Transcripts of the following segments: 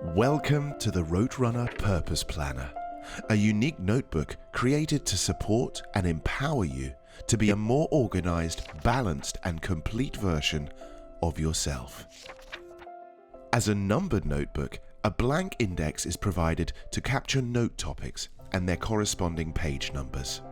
Welcome to the Roadrunner Purpose Planner, a unique notebook created to support and empower you to be a more organized, balanced, and complete version of yourself. As a numbered notebook, a blank index is provided to capture note topics and their corresponding page numbers.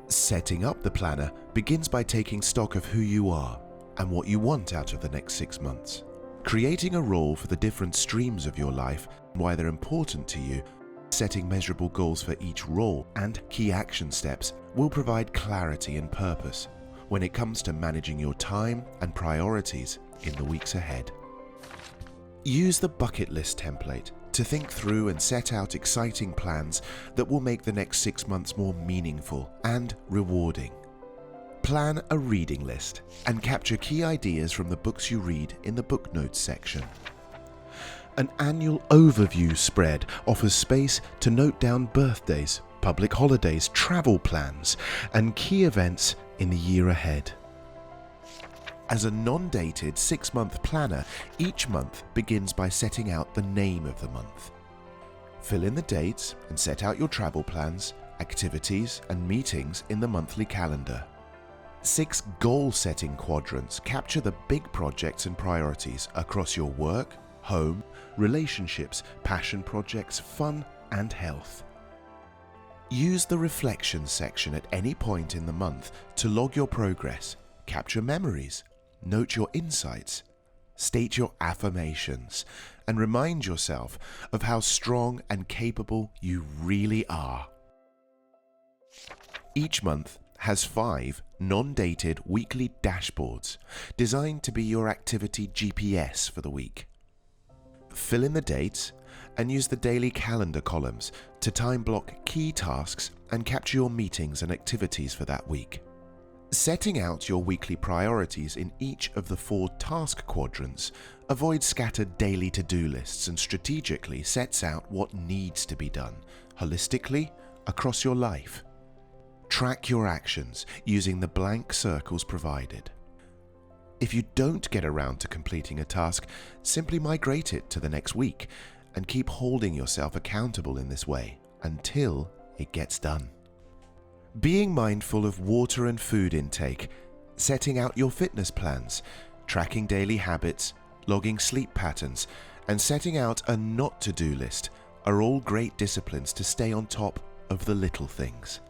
Setting up the planner begins by taking stock of who you are and what you want out of the next 6 months. Creating a role for the different streams of your life and why they're important to you, setting measurable goals for each role and key action steps will provide clarity and purpose when it comes to managing your time and priorities in the weeks ahead. Use the bucket list template to think through and set out exciting plans that will make the next 6 months more meaningful and rewarding. Plan a reading list and capture key ideas from the books you read in the book notes section. An annual overview spread offers space to note down birthdays, public holidays, travel plans, and key events in the year ahead. As a non-dated 6-month planner, each month begins by setting out the name of the month. Fill in the dates and set out your travel plans, activities, and meetings in the monthly calendar. 6 goal-setting quadrants capture the big projects and priorities across your work, home, relationships, passion projects, fun, and health. Use the reflections section at any point in the month to log your progress, capture memories, note your insights, state your affirmations, and remind yourself of how strong and capable you really are. Each month has 5 non-dated weekly dashboards designed to be your activity GPS for the week. Fill in the dates and use the daily calendar columns to time block key tasks and capture your meetings and activities for that week. Setting out your weekly priorities in each of the 4 task quadrants avoids scattered daily to-do lists and strategically sets out what needs to be done holistically across your life. Track your actions using the blank circles provided. If you don't get around to completing a task, simply migrate it to the next week and keep holding yourself accountable in this way until it gets done. Being mindful of water and food intake, setting out your fitness plans, tracking daily habits, logging sleep patterns, and setting out a not-to-do list are all great disciplines to stay on top of the little things.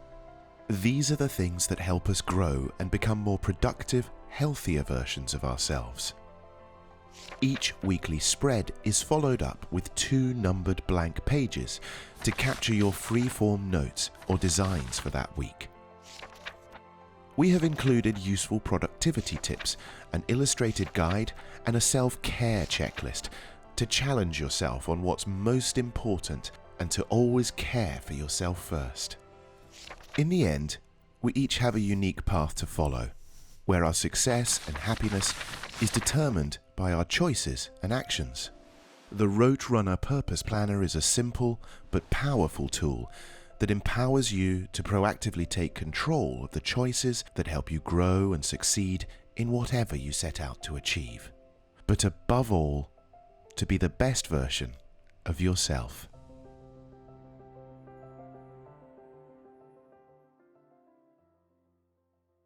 These are the things that help us grow and become more productive, healthier versions of ourselves. Each weekly spread is followed up with 2 numbered blank pages to capture your free-form notes or designs for that week. We have included useful productivity tips, an illustrated guide, and a self-care checklist to challenge yourself on what's most important and to always care for yourself first. In the end, we each have a unique path to follow, where our success and happiness is determined by our choices and actions. The Roadrunner Purpose Planner is a simple but powerful tool that empowers you to proactively take control of the choices that help you grow and succeed in whatever you set out to achieve. But above all, to be the best version of yourself.